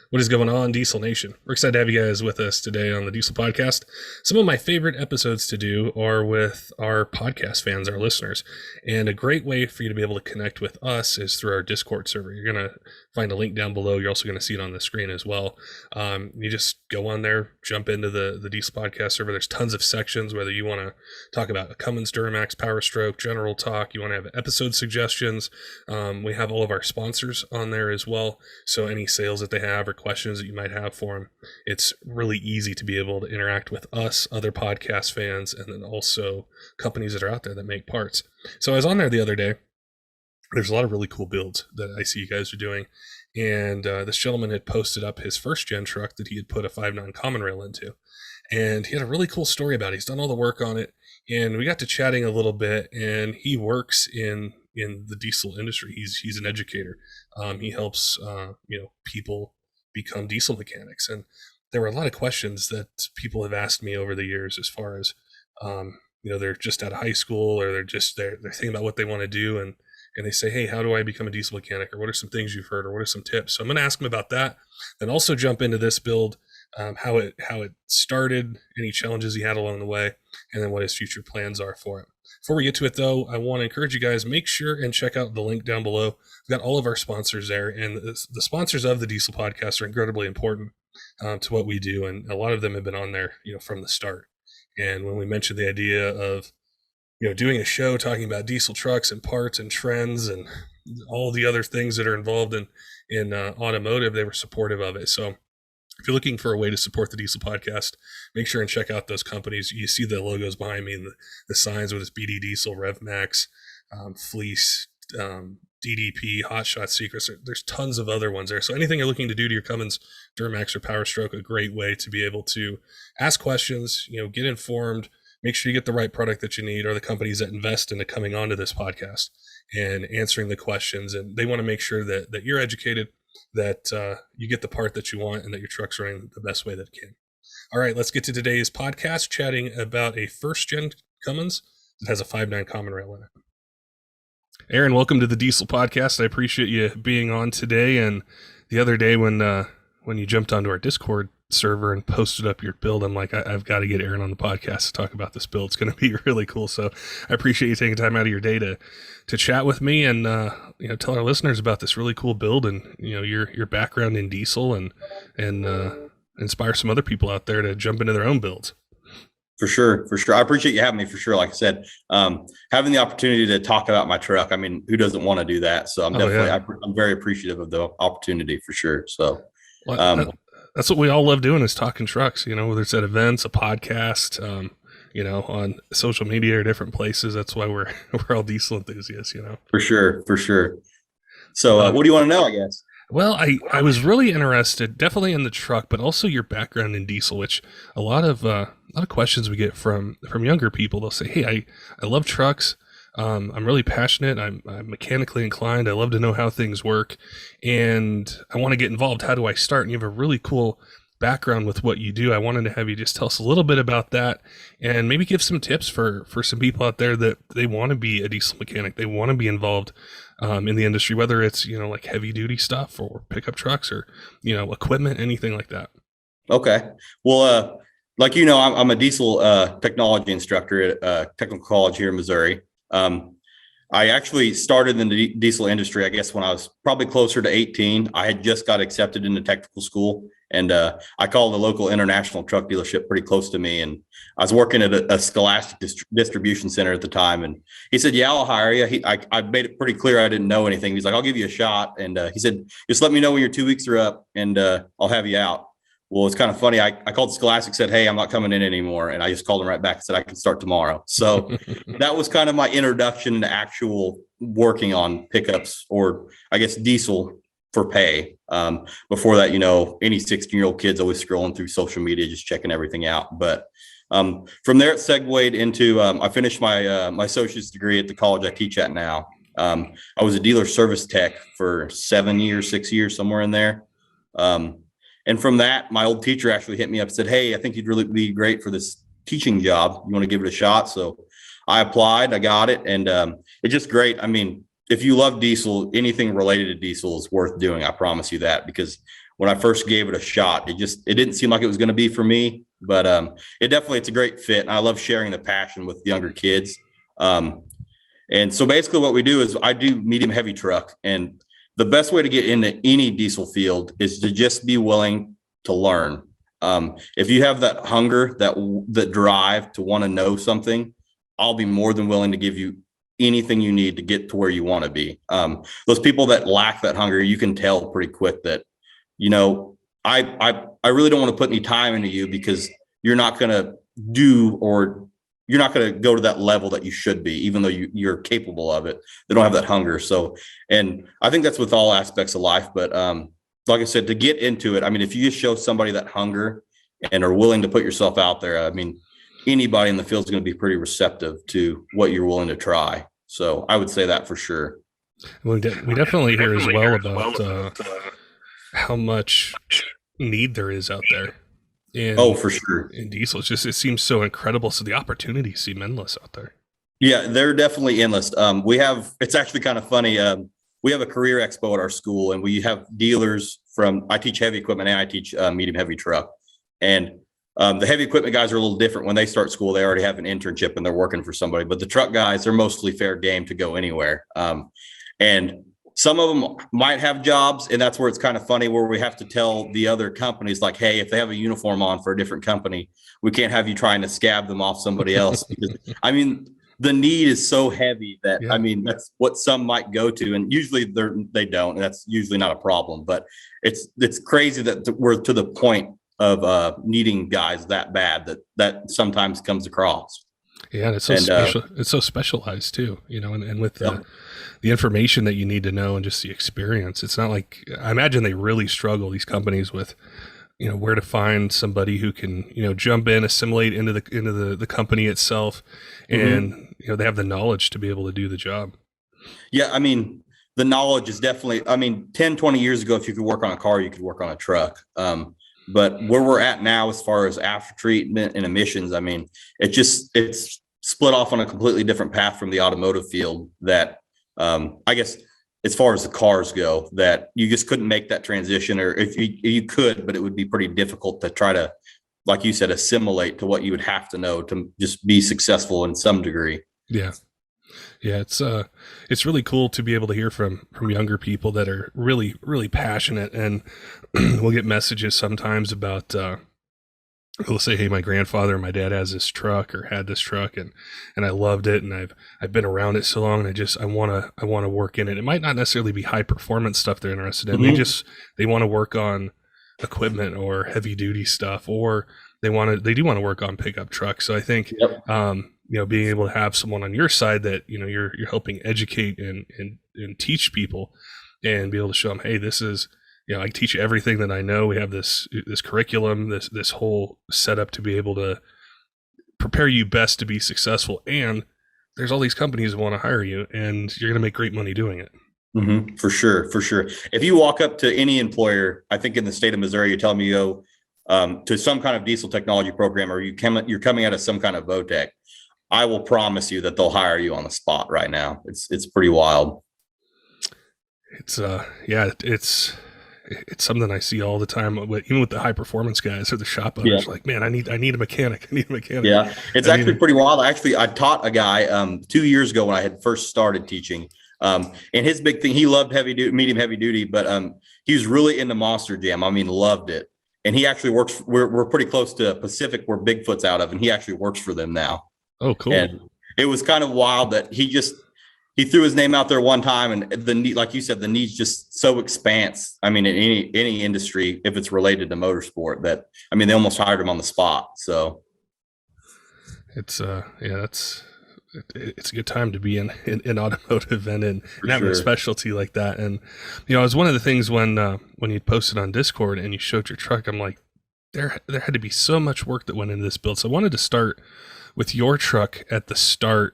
What is going on, Diesel Nation? We're excited to have you guys with us today on the Diesel Podcast. Some of my favorite episodes to do are with our podcast fans, our listeners. And a great way for you to be able to connect with us is through our Discord server. You're going to find a link down below. You're also going to see it on the screen as well. You just go on there, jump into the Diesel Podcast server. There's tons of sections, whether you want to talk about a Cummins Duramax Power Stroke, general talk, you want to have episode suggestions. We have all of our sponsors on there as well. So any sales that they have or questions that you might have for them, it's really easy to be able to interact with us, other podcast fans, and then also companies that are out there that make parts. So I was on there the other day. There's a lot of really cool builds that I see you guys are doing. And this gentleman had posted up his first gen truck that he had put a 5.9 common rail into. And he had a really cool story about it. He's done all the work on it. And we got to chatting a little bit, and he works in the diesel industry. He's an educator. He helps people become diesel mechanics. And there were a lot of questions that people have asked me over the years as far as they're just out of high school, or they're thinking about what they want to do, and they say, hey, how do I become a diesel mechanic, or what are some things you've heard, or what are some tips? So I'm going to ask him about that, then also jump into this build, how it started, any challenges he had along the way, and then what his future plans are for it. Before we get to it, though, I want to encourage you guys, make sure and check out the link down below. We've got all of our sponsors there, and the sponsors of the Diesel Podcast are incredibly important to what we do, and a lot of them have been on there, from the start. And when we mentioned the idea of, doing a show talking about diesel trucks and parts and trends and all the other things that are involved in automotive, they were supportive of it. So if you're looking for a way to support the Diesel Podcast, make sure and check out those companies. You see the logos behind me, the signs with this BD Diesel, Revmax, Fleece, DDP, Hotshot Secrets. There's tons of other ones there. So anything you're looking to do to your Cummins, Duramax, or Power Stroke, a great way to be able to ask questions, get informed, make sure you get the right product that you need, or the companies that invest into coming onto this podcast and answering the questions. And they want to make sure that you're educated, that you get the part that you want, and that your truck's running the best way that it can. All right, let's get to today's podcast, chatting about a first-gen Cummins that has a 5.9 common rail in it. Aaron, welcome to the Diesel Podcast. I appreciate you being on today. And the other day when you jumped onto our Discord server and posted up your build, I'm like, I've got to get Aaron on the podcast to talk about this build. It's going to be really cool. So I appreciate you taking time out of your day to chat with me and tell our listeners about this really cool build and your background in diesel and inspire some other people out there to jump into their own builds. For sure. I appreciate you having me, for sure. Like I said, having the opportunity to talk about my truck. I mean, who doesn't want to do that? So I'm I'm very appreciative of the opportunity, for sure. So that's what we all love doing, is talking trucks, whether it's at events, a podcast, on social media or different places. That's why we're all diesel enthusiasts, For sure. So what do you want to know, I guess? Well, I was really interested, definitely in the truck, but also your background in diesel, which a lot of questions we get from younger people. They'll say, hey, I love trucks. I'm really passionate. I'm mechanically inclined. I love to know how things work, and I want to get involved. How do I start? And you have a really cool background with what you do. I wanted to have you just tell us a little bit about that, and maybe give some tips for some people out there that they want to be a diesel mechanic. They want to be involved in the industry, whether it's, like heavy duty stuff or pickup trucks or, equipment, anything like that. Okay. Well, I'm a diesel technology instructor at Technical College here in Missouri. I actually started in the diesel industry, I guess, when I was probably closer to 18. I had just got accepted into technical school, and I called a local international truck dealership pretty close to me. And I was working at a Scholastic distribution center at the time. And he said, yeah, I'll hire you. I made it pretty clear I didn't know anything. He's like, I'll give you a shot. And he said, just let me know when your 2 weeks are up, and I'll have you out. Well, it's kind of funny. I called Scholastic, said, hey, I'm not coming in anymore. And I just called him right back and said, I can start tomorrow. So that was kind of my introduction to actual working on pickups, or I guess diesel, for pay. Before that, any 16-year-old kid's always scrolling through social media, just checking everything out. But from there, it segued into, I finished my associate's degree at the college I teach at now. I was a dealer service tech for 6 years, somewhere in there. And from that, my old teacher actually hit me up and said, hey, I think you'd really be great for this teaching job. You want to give it a shot? So I applied, I got it. And it's just great. I mean, if you love diesel, anything related to diesel is worth doing. I promise you that, because when I first gave it a shot. It didn't seem like it was going to be for me, but it's a great fit. And I love sharing the passion with younger kids. And so basically what we do is I do medium heavy truck, and the best way to get into any diesel field is to just be willing to learn. If you have that hunger, that drive to want to know something, I'll be more than willing to give you anything you need to get to where you want to be. Those people that lack that hunger, you can tell pretty quick that, I really don't want to put any time into you because you're not going to you're not going to go to that level that you should be, even though you're capable of it. They don't have that hunger. So, and I think that's with all aspects of life. But like I said, to get into it, I mean, if you just show somebody that hunger and are willing to put yourself out there, I mean, anybody in the field is going to be pretty receptive to what you're willing to try. So I would say that for sure. We definitely hear as well about how much need there is out there. For sure. In diesel, it seems so incredible. So the opportunities seem endless out there. Yeah, they're definitely endless. It's actually kind of funny. We have a career expo at our school, and we have dealers I teach heavy equipment and I teach medium heavy truck. And the heavy equipment guys are a little different. When they start school, they already have an internship and they're working for somebody. But the truck guys, they're mostly fair game to go anywhere. And some of them might have jobs, and that's where it's kind of funny, where we have to tell the other companies, like, hey, if they have a uniform on for a different company, we can't have you trying to scab them off somebody else. Because, I mean, the need is so heavy that, I mean, that's what some might go to, and usually they don't, and that's usually not a problem. But it's crazy that we're to the point of needing guys that bad that sometimes comes across. Yeah, and it's so special. It's so specialized too, and with the information that you need to know and just the experience. It's not like, I imagine they really struggle, these companies, with where to find somebody who can jump in, assimilate into the company itself, and they have the knowledge to be able to do the job. Yeah, I mean, the knowledge is definitely, 10, 20 years ago, if you could work on a car, you could work on a truck. But where we're at now, as far as after treatment and emissions, I mean, it's split off on a completely different path from the automotive field that, I guess, as far as the cars go, that you just couldn't make that transition, or if you could, but it would be pretty difficult to try to, like you said, assimilate to what you would have to know to just be successful in some degree. Yeah. Yeah, it's really cool to be able to hear from younger people that are really, really passionate, and we'll get messages sometimes about they'll say, hey, my grandfather or my dad has this truck or had this truck, and I loved it, and I've been around it so long, and I want to work in it. It might not necessarily be high performance stuff they're interested in. They want to work on equipment or heavy duty stuff, or they do want to work on pickup trucks. So I think being able to have someone on your side that you're helping educate and teach people, and be able to show them, hey, this is I teach you everything that I know. We have this curriculum, this whole setup to be able to prepare you best to be successful. And there's all these companies that want to hire you, and you're going to make great money doing it. Mm-hmm. For sure. If you walk up to any employer, I think in the state of Missouri, you tell them you go to some kind of diesel technology program, or you're coming out of some kind of VOTEC, I will promise you that they'll hire you on the spot right now. It's pretty wild. It's something I see all the time, even with the high performance guys or the shop owners. Like, man, I need a mechanic. Yeah, it's actually pretty wild. I taught a guy 2 years ago when I had first started teaching. And his big thing, he loved medium heavy duty, but he was really into Monster Jam. Loved it. And he actually works. We're pretty close to Pacific, where Bigfoot's out of, and he actually works for them now. Oh, cool. And it was kind of wild that he threw his name out there one time, and the need, like you said, the need's just so expanse. In any industry, if it's related to motorsport, that, they almost hired him on the spot. So it's it's a good time to be in automotive and having a specialty like that. And it was one of the things when you posted on Discord and you showed your truck, I'm like, there had to be so much work that went into this build. So I wanted to start with your truck at the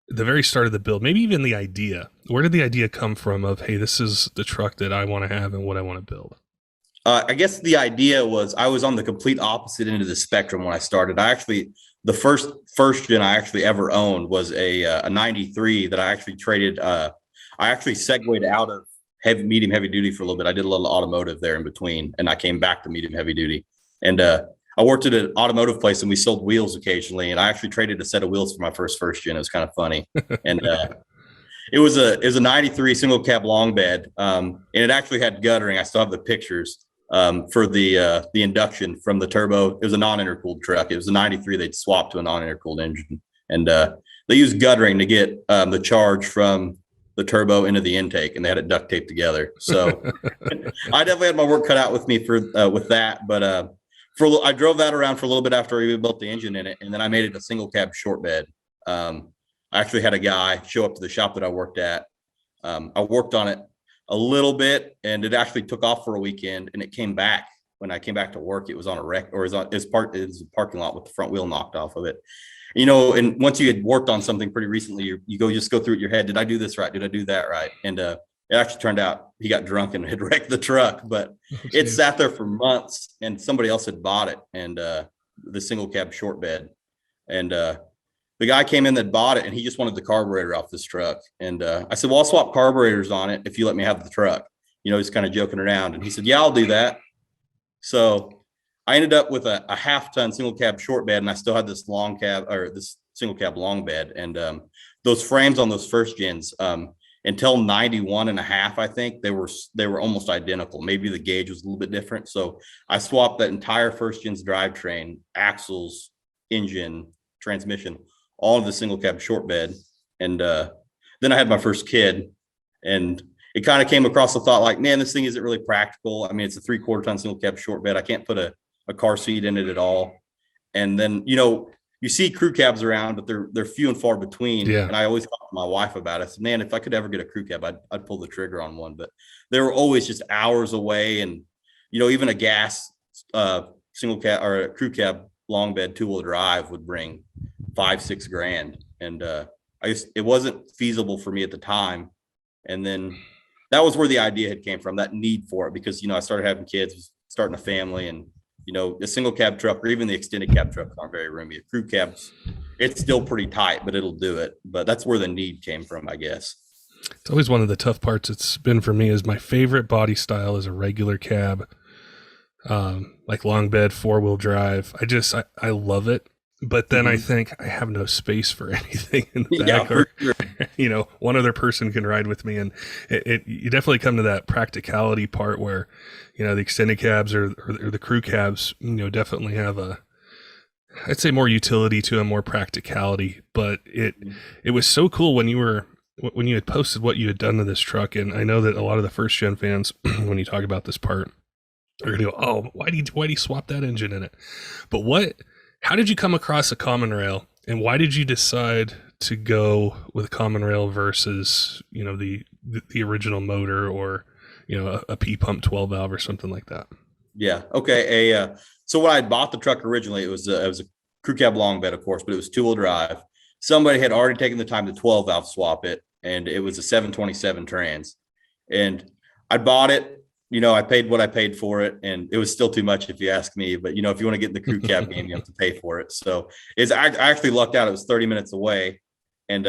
very start of the build, maybe even the idea. Where did the idea come from of, hey, this is the truck that I want to have and what I want to build? I guess the idea was, I was on the complete opposite end of the spectrum when I started. The first gen I actually ever owned was a 93 that I actually traded. I actually segued out of medium heavy duty for a little bit. I did a little automotive there in between, and I came back to medium heavy duty. And I worked at an automotive place, and we sold wheels occasionally. And I actually traded a set of wheels for my first gen. It was kind of funny. And it was a 93 single cab long bed, and it actually had guttering. I still have the pictures for the induction from the turbo. It was a non-intercooled truck. It was a 93. They'd swapped to a non-intercooled engine, and they used guttering to get the charge from the turbo into the intake, and they had it duct taped together. So I definitely had my work cut out with me for with that. But I drove that around for a little bit after we built the engine in it, and then I made it a single cab short bed. I actually had a guy show up to the shop that I worked at. I worked on it a little bit, and it actually took off for a weekend, and it came back. When I came back to work, it was on a wreck, or it was a parking lot with the front wheel knocked off of it. And once you had worked on something pretty recently, you just go through it in your head. Did I do this right? Did I do that right? And it actually turned out he got drunk and had wrecked the truck, but it sat there for months, and somebody else had bought it, and the single cab short bed. And the guy came in that bought it, and he just wanted the carburetor off this truck. And I said, well, I'll swap carburetors on it if you let me have the truck. He's kind of joking around. And he said, yeah, I'll do that. So I ended up with a half-ton single cab short bed, and I still had this long cab, or this single cab long bed. And those frames on those first gens, until 91 and a half, I think they were almost identical. Maybe the gauge was a little bit different. So I swapped that entire first gen's drivetrain, axles, engine, transmission, all of the single cab short bed. And then I had my first kid, and it kind of came across the thought like, man, this thing isn't really practical. I mean, it's a 3/4 ton single cab short bed. I can't put a car seat in it at all. And then, you see crew cabs around, but they're few and far between. Yeah. And I always talk to my wife about it. I said, man, if I could ever get a crew cab, I'd pull the trigger on one. But they were always just hours away. And, even a gas single cab or a crew cab long bed 2-wheel drive would bring $5,000-6,000. And it wasn't feasible for me at the time. And then that was where the idea had came from, that need for it, because, I started having kids, starting a family, and, a single cab truck or even the extended cab trucks aren't very roomy. A crew cabs, it's still pretty tight, but it'll do it. But that's where the need came from, I guess. It's always one of the tough parts it's been for me is my favorite body style is a regular cab, like long bed, 4-wheel drive. I love it. But then I think I have no space for anything in the back, or, sure. One other person can ride with me. And you definitely come to that practicality part where, the extended cabs or the crew cabs, definitely have I'd say more utility to them, more practicality. But it was so cool when you had posted what you had done to this truck. And I know that a lot of the first gen fans, when you talk about this part, are going to go, oh, why do you swap that engine in it? But how did you come across a common rail, and why did you decide to go with a common rail versus, the original motor, or, a P-pump 12 valve or something like that? Yeah. Okay. So when I bought the truck originally, it was a crew cab long bed, of course, but it was 2-wheel drive. Somebody had already taken the time to 12 valve swap it, and it was a 727 trans. And I bought it. I paid what I paid for it, and it was still too much if you ask me. But, if you want to get in the crew cab game, you have to pay for it. So I actually lucked out. It was 30 minutes away, and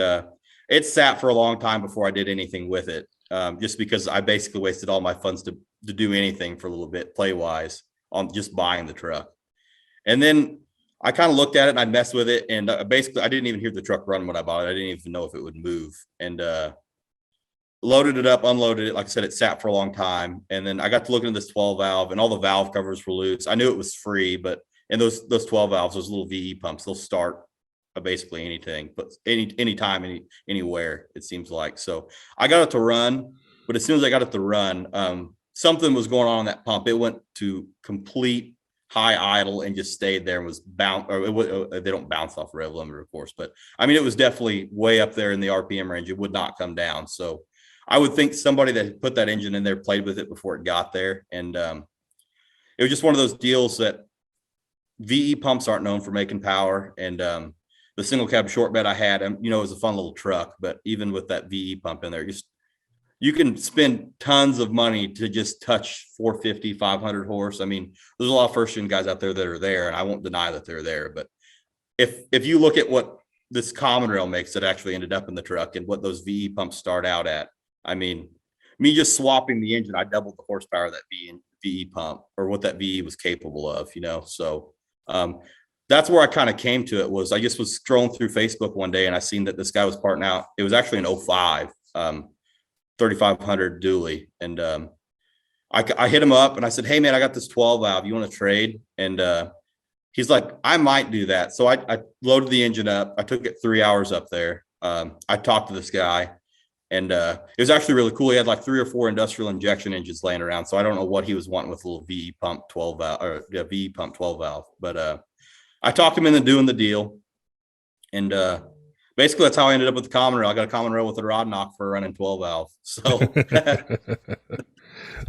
it sat for a long time before I did anything with it, just because I basically wasted all my funds to do anything for a little bit play-wise on just buying the truck. And then I kind of looked at it, and I messed with it, and basically I didn't even hear the truck run when I bought it. I didn't even know if it would move. And loaded it up, unloaded it. Like I said, it sat for a long time. And then I got to looking at this 12 valve, and all the valve covers were loose. I knew it was free, but in those 12 valves, those little VE pumps, they'll start basically anything, but anytime, anywhere, it seems like. So I got it to run, but as soon as I got it to run, something was going on that pump. It went to complete high idle and just stayed there and was they don't bounce off rev limiter, of course, but I mean, it was definitely way up there in the RPM range. It would not come down. So I would think somebody that put that engine in there played with it before it got there. And it was just one of those deals that VE pumps aren't known for making power. And the single cab short bed I had, it was a fun little truck, but even with that VE pump in there, you can spend tons of money to just touch 450, 500 horse. I mean, there's a lot of first gen guys out there that are there, and I won't deny that they're there. But if you look at what this common rail makes that actually ended up in the truck and what those VE pumps start out at, I mean, me just swapping the engine, I doubled the horsepower of that VE pump, or what that VE was capable of, So that's where I kind of came to it. Was I just was scrolling through Facebook one day and I seen that this guy was parting out. It was actually an 05 3500 dually, and I hit him up and I said, "Hey man, I got this 12 valve. You want to trade?" And he's like, "I might do that." So I loaded the engine up. I took it 3 hours up there. I talked to this guy. And it was actually really cool. He had like 3 or 4 industrial injection engines laying around. So I don't know what he was wanting with a little VE pump 12 valve, or VE pump 12 valve. But I talked him into doing the deal. And basically that's how I ended up with the common rail. I got a common rail with a rod knock for running 12 valve. So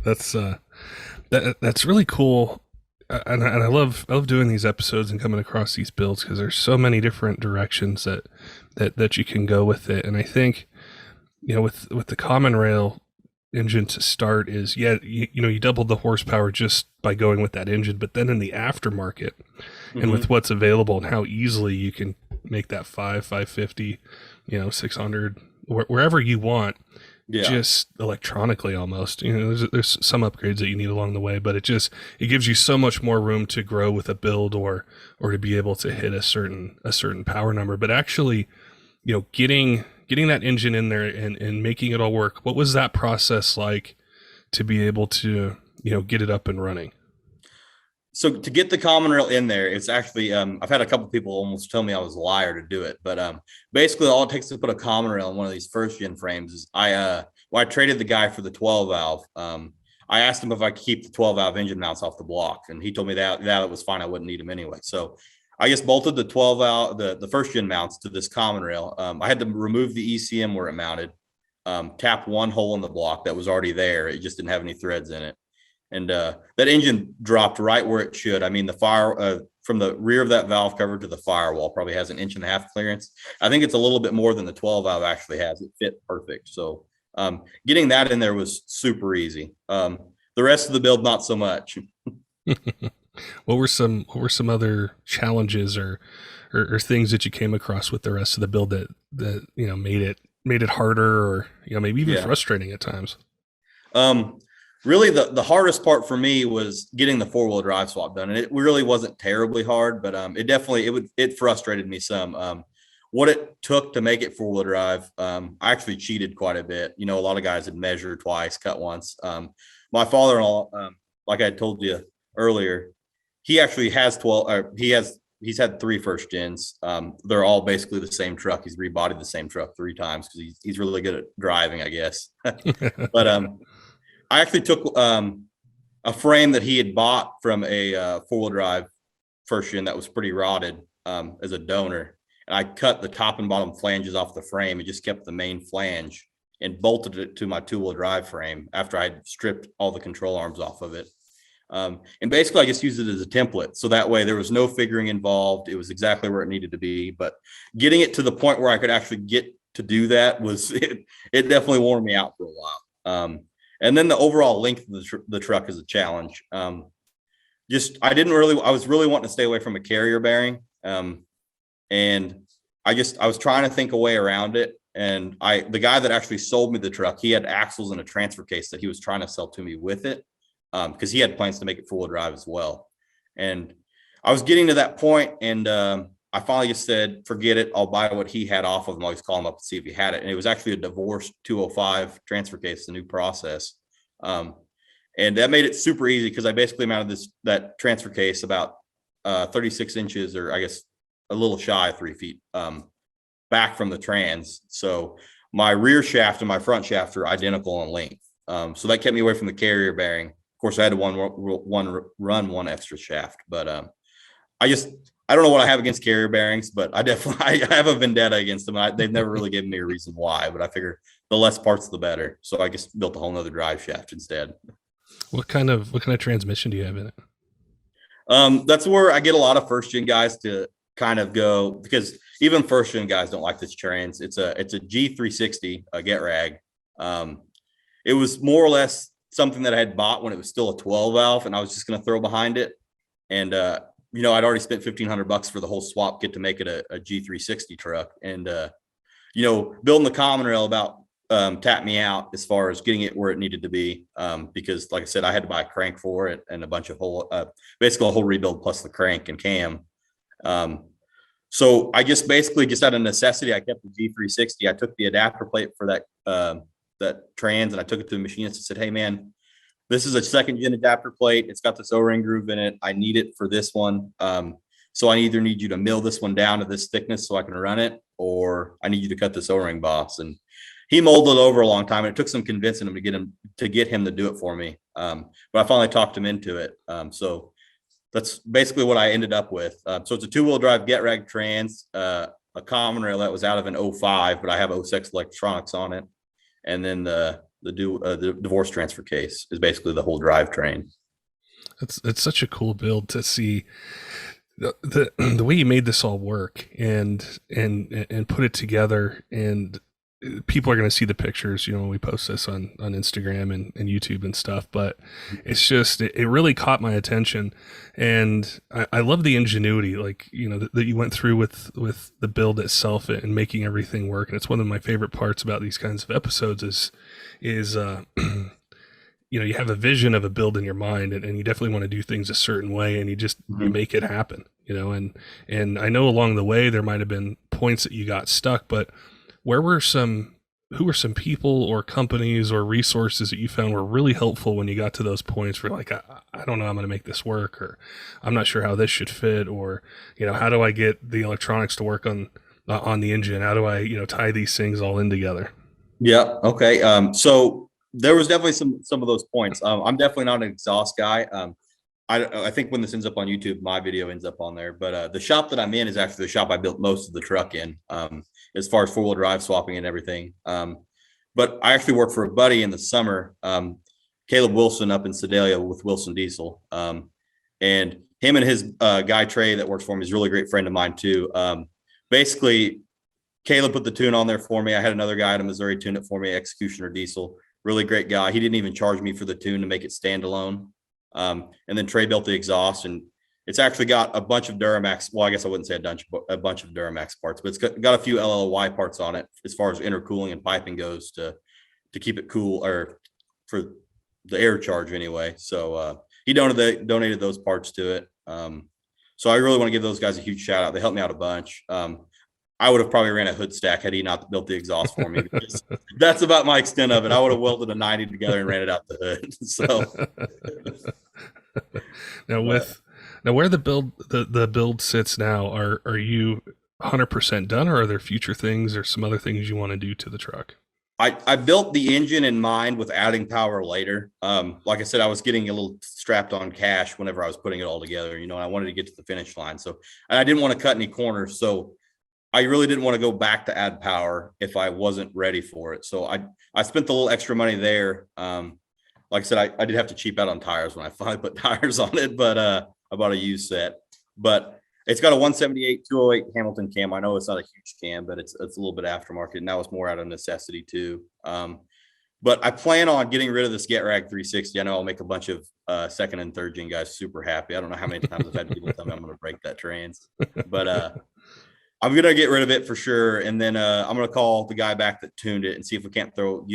that's really cool. And I love doing these episodes and coming across these builds, because there's so many different directions that you can go with it. And I think, with the common rail engine to start is, you doubled the horsepower just by going with that engine, but then in the aftermarket and with what's available and how easily you can make that 550, 600, wherever you want, just electronically almost, there's some upgrades that you need along the way, but it gives you so much more room to grow with a build or to be able to hit a certain power number. But actually, getting that engine in there and making it all work, what was that process like to be able to, get it up and running? So to get the common rail in there, it's actually, I've had a couple people almost tell me I was a liar to do it, but basically all it takes to put a common rail in one of these first gen frames is I traded the guy for the 12 valve. I asked him if I could keep the 12 valve engine mounts off the block, and he told me that it was fine. I wouldn't need them anyway. So I just bolted the 12 valve, the first gen mounts to this common rail. I had to remove the ECM where it mounted, tap one hole in the block that was already there. It just didn't have any threads in it. And that engine dropped right where it should. I mean, the fire from the rear of that valve cover to the firewall probably has 1.5 inch clearance. I think it's a little bit more than the 12 valve actually has. It fit perfect. So getting that in there was super easy. The rest of the build, not so much. What were some other challenges or things that you came across with the rest of the build that made it harder, or maybe even frustrating at times? Really the hardest part for me was getting the 4-wheel drive swap done. And it really wasn't terribly hard, but it frustrated me some. What it took to make it 4-wheel drive, I actually cheated quite a bit. A lot of guys had measured twice, cut once. My father-in-law, like I told you earlier, he actually has 12, he's had 3 first gens. They're all basically the same truck. He's rebodied the same truck 3 times because he's really good at driving, I guess. But I actually took a frame that he had bought from a 4-wheel drive first gen that was pretty rotted as a donor. And I cut the top and bottom flanges off the frame and just kept the main flange and bolted it to my 2-wheel drive frame after I'd stripped all the control arms off of it. And basically I just used it as a template. So that way there was no figuring involved. It was exactly where it needed to be. But getting it to the point where I could actually get to do that it definitely wore me out for a while. And then the overall length of the truck is a challenge. I was really wanting to stay away from a carrier bearing. And I was trying to think a way around it. And the guy that actually sold me the truck, he had axles and a transfer case that he was trying to sell to me with it. Because he had plans to make it 4-wheel drive as well. And I was getting to that point, and I finally just said, forget it. I'll buy what he had off of him. I'll just call him up and see if he had it. And it was actually a divorced 205 transfer case, the new process. And that made it super easy because I basically mounted that transfer case about 36 inches, or I guess a little shy of 3 feet back from the trans. So my rear shaft and my front shaft are identical in length. So that kept me away from the carrier bearing. Of course, I had to run one extra shaft, but I don't know what I have against carrier bearings, but I have a vendetta against them. They've never really given me a reason why, but I figure the less parts, the better. So I just built a whole nother drive shaft instead. What kind of transmission do you have in it? That's where I get a lot of first gen guys to kind of go, because even first gen guys don't like this trans. It's a G360, a get rag. It was more or less something that I had bought when it was still a 12 valve, and I was just going to throw behind it. And, I'd already spent $1,500 for the whole swap kit to make it a G360 truck. And, building the common rail about tapped me out as far as getting it where it needed to be. Because like I said, I had to buy a crank for it and a bunch of basically a whole rebuild plus the crank and cam. So I just basically just out of necessity, I kept the G360. I took the adapter plate for that trans and I took it to the machinist and said, hey man, this is a 2nd-gen adapter plate. It's got this O-ring groove in it. I need it for this one. So I either need you to mill this one down to this thickness so I can run it, or I need you to cut this O-ring boss. And he molded over a long time. And it took some convincing him to get him to do it for me. But I finally talked him into it. So that's basically what I ended up with. So it's a 2-wheel drive get rag trans, a common rail that was out of an 05, but I have 06 electronics on it. And then the divorce transfer case is basically the whole drivetrain. It's such a cool build to see the way you made this all work and put it together, and people are going to see the pictures, when we post this on Instagram and YouTube and stuff, but it's just, it really caught my attention. And I love the ingenuity, that you went through with the build itself and making everything work. And it's one of my favorite parts about these kinds of episodes is you have a vision of a build in your mind, and you definitely want to do things a certain way, and you just you make it happen, and I know along the way there might've been points that you got stuck, but who were some people or companies or resources that you found were really helpful when you got to those points where like, I don't know, I'm going to make this work, or I'm not sure how this should fit, or, how do I get the electronics to work on the engine? How do I, tie these things all in together? Yeah. Okay. So there was definitely some of those points. I'm definitely not an exhaust guy. I think when this ends up on YouTube, my video ends up on there, but the shop that I'm in is actually the shop I built most of the truck in. As far as 4-wheel drive swapping and everything. But I actually worked for a buddy in the summer, Caleb Wilson up in Sedalia with Wilson Diesel. And him and his guy Trey that works for me is a really great friend of mine too. Basically, Caleb put the tune on there for me. I had another guy out of Missouri tune it for me, Executioner Diesel. Really great guy. He didn't even charge me for the tune to make it standalone. And then Trey built the exhaust, and it's actually got a bunch of Dmax. Well, I guess I wouldn't say a bunch of Dmax parts, but it's got a few LLY parts on it as far as intercooling and piping goes to keep it cool, or for the air charge anyway. So he donated those parts to it. So I really want to give those guys a huge shout out. They helped me out a bunch. I would have probably ran a hood stack had he not built the exhaust for me. That's about my extent of it. I would have welded a 90 together and ran it out the hood. So now where the build sits now, are you 100% done, or are there future things or some other things you want to do to the truck? I built the engine in mind with adding power later. Like I said, I was getting a little strapped on cash whenever I was putting it all together, and I wanted to get to the finish line. So, and I didn't want to cut any corners. So I really didn't want to go back to add power if I wasn't ready for it. So I spent the little extra money there. Like I said, I did have to cheap out on tires when I finally put tires on it, but I bought a used set. But it's got a 178 208 Hamilton cam. I know it's not a huge cam, but it's a little bit aftermarket, and that was more out of necessity too. But I plan on getting rid of this Get Rag 360. I know I'll make a bunch of 2nd and 3rd gen guys super happy. I don't know how many times I've had people tell me I'm going to break that trans, but I'm going to get rid of it for sure. And then I'm going to call the guy back that tuned it and see if we can't throw,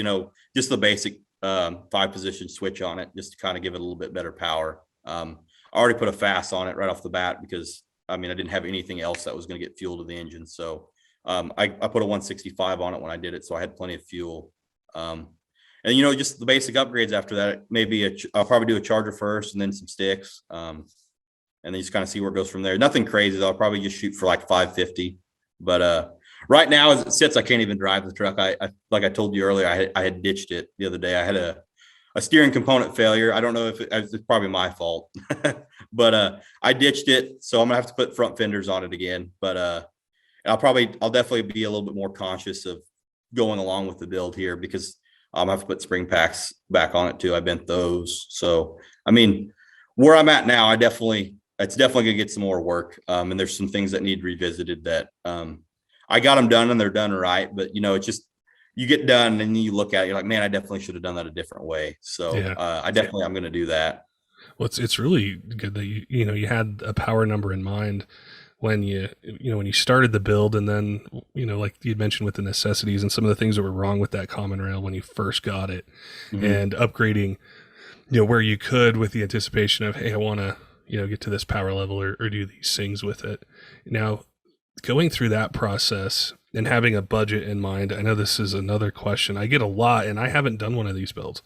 just the basic 5-position switch on it, just to kind of give it a little bit better power. I already put a fast on it right off the bat because I didn't have anything else that was going to get fuel to the engine. So I put a 165 on it when I did it. So I had plenty of fuel. And just the basic upgrades after that, maybe I'll probably do a charger first and then some sticks. And then just kind of see where it goes from there. Nothing crazy though. I'll probably just shoot for like 550. But right now as it sits, I can't even drive the truck. I like I told you earlier, I had ditched it the other day. I had a steering component failure. I don't know if it's probably my fault, but I ditched it. So I'm gonna have to put front fenders on it again. But I'll definitely be a little bit more conscious of going along with the build here because I have to put spring packs back on it too. I bent those. So where I'm at now, it's definitely gonna get some more work. And there's some things that need revisited that I got them done and they're done right. But it's just you get done and you look at it, you're like, man, I definitely should have done that a different way. So yeah. I'm going to do that. Well, it's really good that you had a power number in mind when when you started the build, and then, like you'd mentioned with the necessities and some of the things that were wrong with that common rail when you first got it, and upgrading, where you could with the anticipation of, hey, I want to, get to this power level or do these things with it. Now, going through that process and having a budget in mind, I know this is another question I get a lot, and I haven't done one of these builds.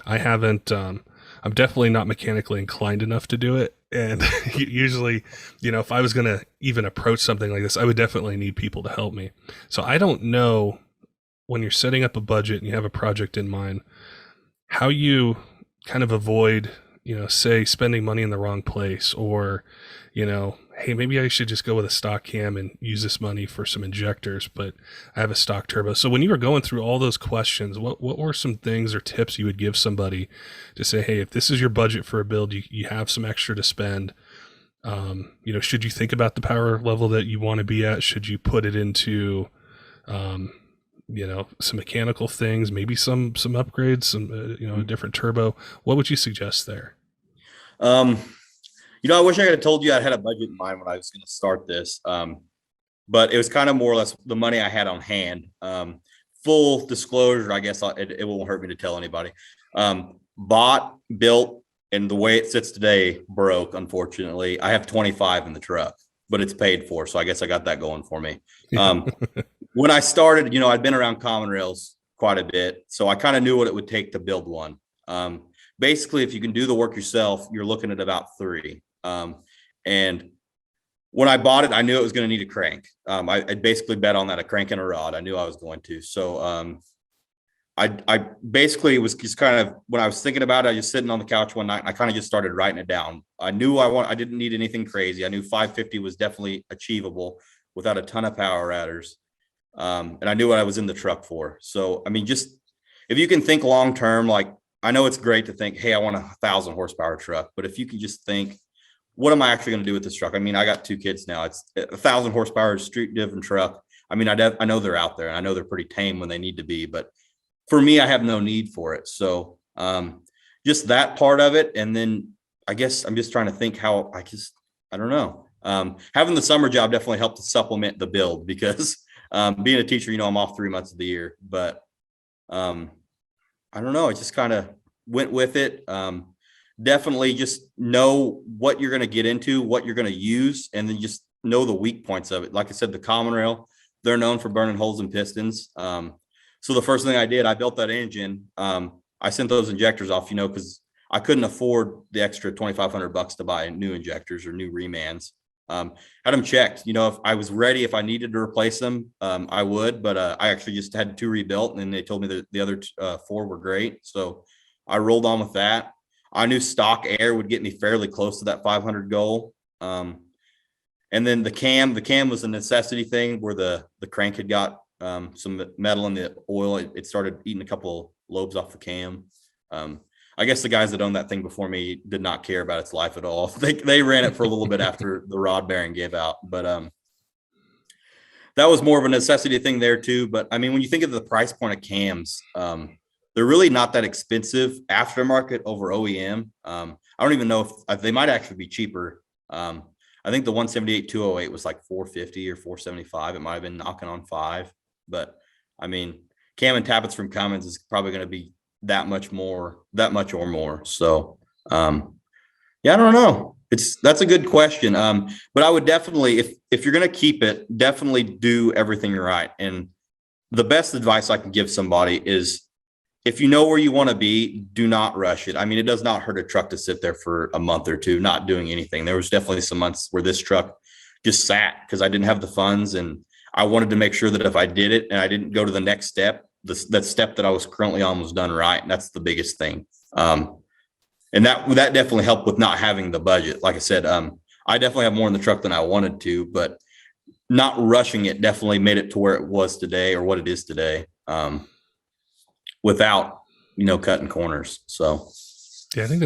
I haven't, I'm definitely not mechanically inclined enough to do it. And usually, if I was going to even approach something like this, I would definitely need people to help me. So I don't know, when you're setting up a budget and you have a project in mind, how you kind of avoid, say spending money in the wrong place, or, hey, maybe I should just go with a stock cam and use this money for some injectors, but I have a stock turbo. So when you were going through all those questions, what were some things or tips you would give somebody to say, hey, if this is your budget for a build, you have some extra to spend, should you think about the power level that you want to be at? Should you put it into, some mechanical things, maybe some upgrades, some, a different turbo? What would you suggest there? I wish I could have told you I had a budget in mind when I was going to start this. But it was kind of more or less the money I had on hand. Full disclosure, I guess it won't hurt me to tell anybody. Bought, built, and the way it sits today, broke, unfortunately. I have 25 in the truck, but it's paid for. So I guess I got that going for me. When I started, I'd been around common rails quite a bit. So I kind of knew what it would take to build one. Basically, if you can do the work yourself, you're looking at about 3. And when I bought it, I knew it was going to need a crank. I basically bet on that, a crank and a rod. I knew I was going to. So I basically was just kind of, when I was thinking about it, I was just sitting on the couch one night and I kind of just started writing it down. I knew I didn't need anything crazy. I knew 550 was definitely achievable without a ton of power adders. And I knew what I was in the truck for. So, I mean, just if you can think long term, like, I know it's great to think, hey, I want a 1,000 horsepower truck, but if you can just think, what am I actually going to do with this truck? I mean, I got 2 kids now. It's 1,000 horsepower street driven truck. I mean, I know they're out there and I know they're pretty tame when they need to be, but for me, I have no need for it. So just that part of it. And then I guess I'm just trying to think how I don't know. Having the summer job definitely helped to supplement the build because being a teacher, I'm off 3 months of the year, but I don't know. I just kind of went with it. Definitely just know what you're going to get into, what you're going to use, and then just know the weak points of it. Like I said, the common rail, they're known for burning holes in pistons. So the first thing I did, I built that engine. I sent those injectors off, because I couldn't afford the extra $2,500 to buy new injectors or new remans. Had them checked, if I was ready, if I needed to replace them, I would, but I actually just had 2 rebuilt, and then they told me that the other 4 were great. So I rolled on with that. I knew stock air would get me fairly close to that 500 goal. And then the cam was a necessity thing where the crank had got some metal in the oil. It started eating a couple lobes off the cam. I guess the guys that owned that thing before me did not care about its life at all. They ran it for a little bit after the rod bearing gave out, but that was more of a necessity thing there too. But I mean, when you think of the price point of cams, they're really not that expensive aftermarket over OEM. I don't even know if they might actually be cheaper. I think the 178-208 was like 450 or 475. It might have been knocking on 5, but I mean, cam and tappets from Cummins is probably going to be that much or more. So, yeah, I don't know. That's a good question. But I would definitely, if you're going to keep it, definitely do everything right. And the best advice I can give somebody is, if you know where you want to be, do not rush it. I mean, it does not hurt a truck to sit there for a month or 2, not doing anything. There was definitely some months where this truck just sat because I didn't have the funds, and I wanted to make sure that if I did it and I didn't go to the next step, that step that I was currently on was done right. And that's the biggest thing. And that definitely helped with not having the budget. Like I said, I definitely have more in the truck than I wanted to, but not rushing it definitely made it to where it was today, or what it is today, without, cutting corners. So yeah, I think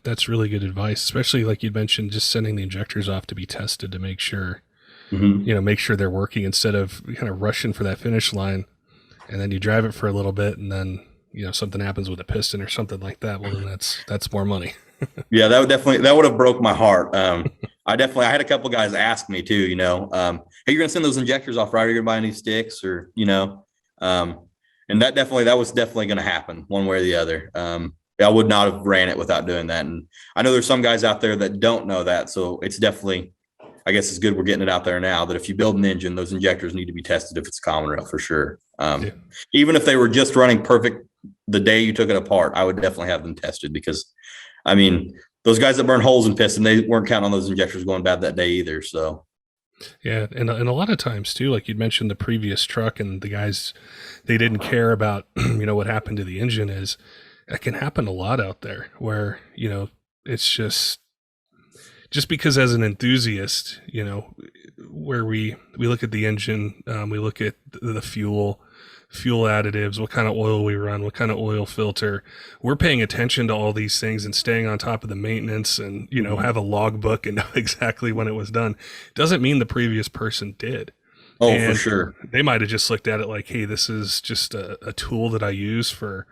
that's really good advice, especially like you mentioned, just sending the injectors off to be tested to make sure, make sure they're working, instead of kind of rushing for that finish line. And then you drive it for a little bit, and then, something happens with a piston or something like that. Well, then that's more money. Yeah, that would have broke my heart. I had a couple guys ask me too, hey, you're going to send those injectors off, right? Are you going to buy new sticks or, and that was definitely going to happen one way or the other. I would not have ran it without doing that. And I know there's some guys out there that don't know that. So it's definitely, I guess it's good we're getting it out there now that if you build an engine, those injectors need to be tested if it's common rail for sure. Even if they were just running perfect the day you took it apart, I would definitely have them tested because, I mean, those guys that burn holes in piston, they weren't counting on those injectors going bad that day either. So, yeah, and a lot of times too, like you'd mentioned the previous truck and the guys, they didn't care about what happened to the engine. Is it can happen a lot out there where it's just because as an enthusiast, where we look at the engine, we look at the fuel additives, what kind of oil we run, what kind of oil filter. We're paying attention to all these things and staying on top of the maintenance and, have a logbook and know exactly when it was done. Doesn't mean the previous person did. Oh, and for sure. They might have just looked at it like, hey, this is just a tool that I use for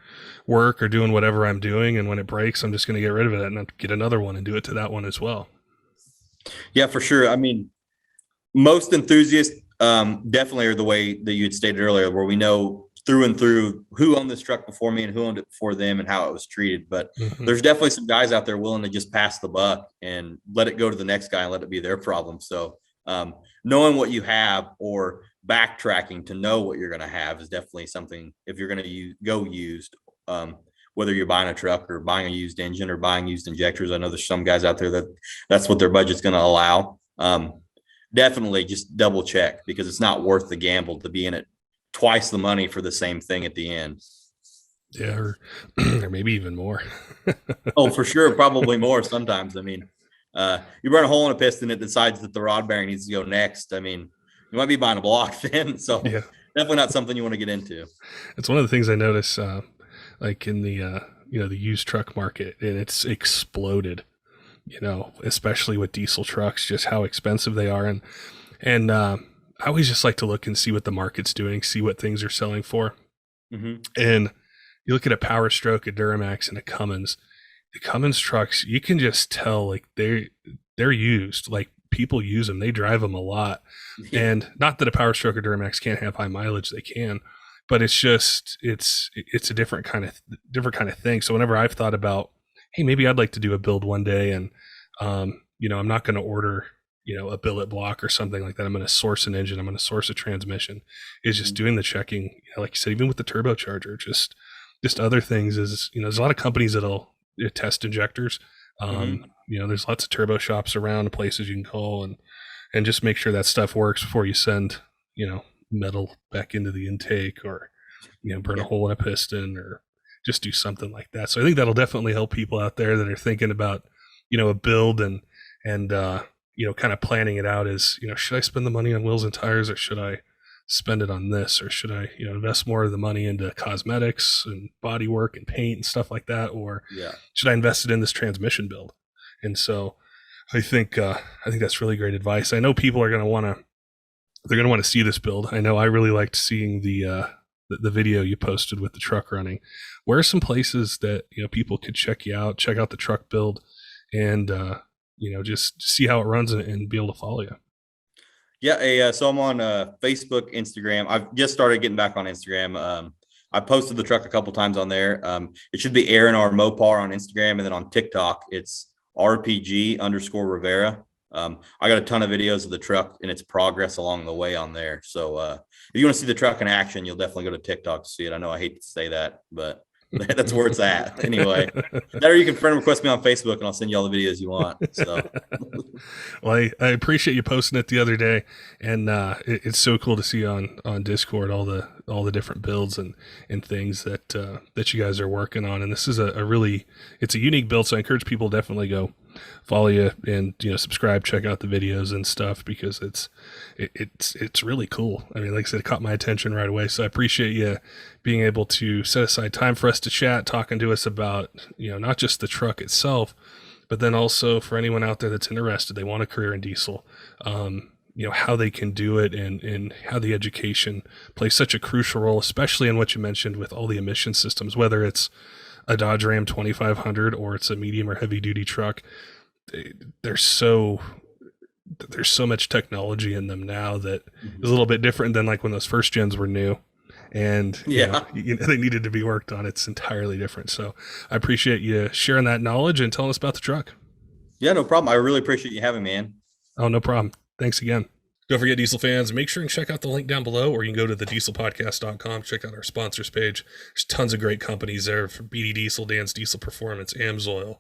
work or doing whatever I'm doing. And when it breaks, I'm just going to get rid of it and get another one and do it to that one as well. Yeah, for sure. I mean, most enthusiasts definitely are the way that you had stated earlier, where we know through and through who owned this truck before me and who owned it before them and how it was treated. But there's definitely some guys out there willing to just pass the buck and let it go to the next guy and let it be their problem. So knowing what you have or backtracking to know what you're going to have is definitely something. If you're going to go used, whether you're buying a truck or buying a used engine or buying used injectors, I know there's some guys out there that's what their budget's going to allow. Definitely just double check because it's not worth the gamble to be in it twice the money for the same thing at the end. Yeah, or maybe even more. Oh, for sure. Probably more sometimes. I mean, you burn a hole in a piston, it decides that the rod bearing needs to go next. I mean, you might be buying a block then. So definitely not something you want to get into. It's one of the things I notice, like in the, the used truck market, and it's exploded. Especially with diesel trucks, just how expensive they are. And I always just like to look and see what the market's doing, see what things are selling for. And you look at a Power Stroke, a Duramax, and a Cummins. The Cummins trucks, you can just tell like they're used. Like people use them, they drive them a lot. And not that a Power Stroke or Duramax can't have high mileage, they can. But it's just it's a different kind of thing. So whenever I've thought about, hey, maybe I'd like to do a build one day and, I'm not going to order, a billet block or something like that. I'm going to source an engine. I'm going to source a transmission. Is just doing the checking, like you said, even with the turbocharger, just other things is, there's a lot of companies that'll test injectors. There's lots of turbo shops around, places you can call and just make sure that stuff works before you send, metal back into the intake or, burn a hole in a piston or just do something like that. So I think that'll definitely help people out there that are thinking about, a build and kind of planning it out as, should I spend the money on wheels and tires or should I spend it on this or should I, invest more of the money into cosmetics and body work and paint and stuff like that? Or should I invest it in this transmission build? And so I think that's really great advice. I know people are going to want to see this build. I know I really liked seeing the video you posted with the truck running. Where are some places that people could check out the truck build and just see how it runs and be able to follow you? Yeah, so I'm on Facebook, Instagram. I've just started getting back on Instagram. I posted the truck a couple times on there. It should be R&R Mopar on Instagram, and then on TikTok it's RPG_Rivera. I got a ton of videos of the truck and its progress along the way on there. So if you want to see the truck in action, you'll definitely go to TikTok to see it. I know I hate to say that, but that's where it's at. Anyway, there you can friend request me on Facebook and I'll send you all the videos you want. So, well, I appreciate you posting it the other day, and it's so cool to see on Discord all the different builds and things that you guys are working on. And this is it's a unique build. So I encourage people to definitely go follow you and subscribe, check out the videos and stuff because it's really cool. I mean, like I said, it caught my attention right away. So I appreciate you being able to set aside time for us to chat, talking to us about not just the truck itself, but then also for anyone out there that's interested, they want a career in diesel, how they can do it and how the education plays such a crucial role, especially in what you mentioned with all the emission systems, whether it's a Dodge Ram 2500 or it's a medium or heavy duty truck. They're so there's so much technology in them now that is a little bit different than like when those first gens were new. And they needed to be worked on. It's entirely different. So I appreciate you sharing that knowledge and telling us about the truck. Yeah, no problem. I really appreciate you having me, man. Oh, no problem. Thanks again. Don't forget, Diesel fans, make sure and check out the link down below, or you can go to thedieselpodcast.com, check out our sponsors page. There's tons of great companies there for BD Diesel, Dan's Diesel Performance, Amsoil,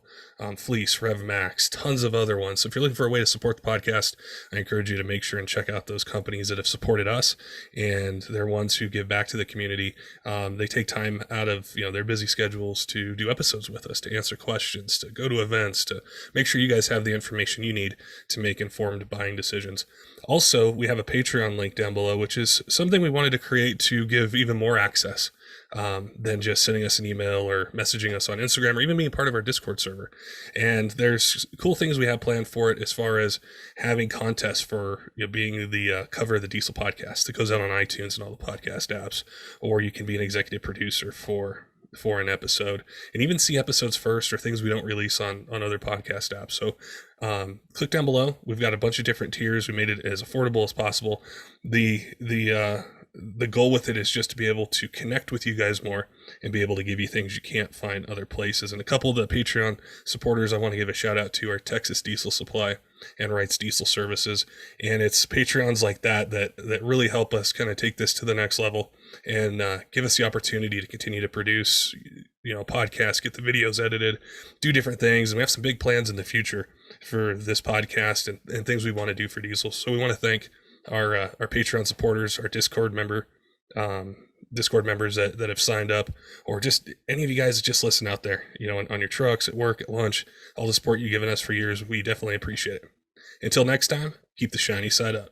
Fleece, Revmax, tons of other ones. So if you're looking for a way to support the podcast, I encourage you to make sure and check out those companies that have supported us, and they're ones who give back to the community. They take time out of their busy schedules to do episodes with us, to answer questions, to go to events, to make sure you guys have the information you need to make informed buying decisions. Also, we have a Patreon link down below, which is something we wanted to create to give even more access than just sending us an email or messaging us on Instagram or even being part of our Discord server. And there's cool things we have planned for it, as far as having contests for being the cover of the Diesel podcast that goes out on iTunes and all the podcast apps, or you can be an executive producer for an episode and even see episodes first, or things we don't release on other podcast apps. So click down below. We've got a bunch of different tiers. We made it as affordable as possible. The goal with it is just to be able to connect with you guys more and be able to give you things you can't find other places. And a couple of the Patreon supporters I want to give a shout out to are Texas Diesel Supply and Wrights Diesel Services. And it's Patreons like that really help us kind of take this to the next level and give us the opportunity to continue to produce podcasts, get the videos edited, do different things. And we have some big plans in the future for this podcast and things we want to do for Diesel. So we want to thank our Patreon supporters, our Discord members that have signed up, or just any of you guys that just listen out there, on your trucks, at work, at lunch, all the support you've given us for years. We definitely appreciate it. Until next time, keep the shiny side up.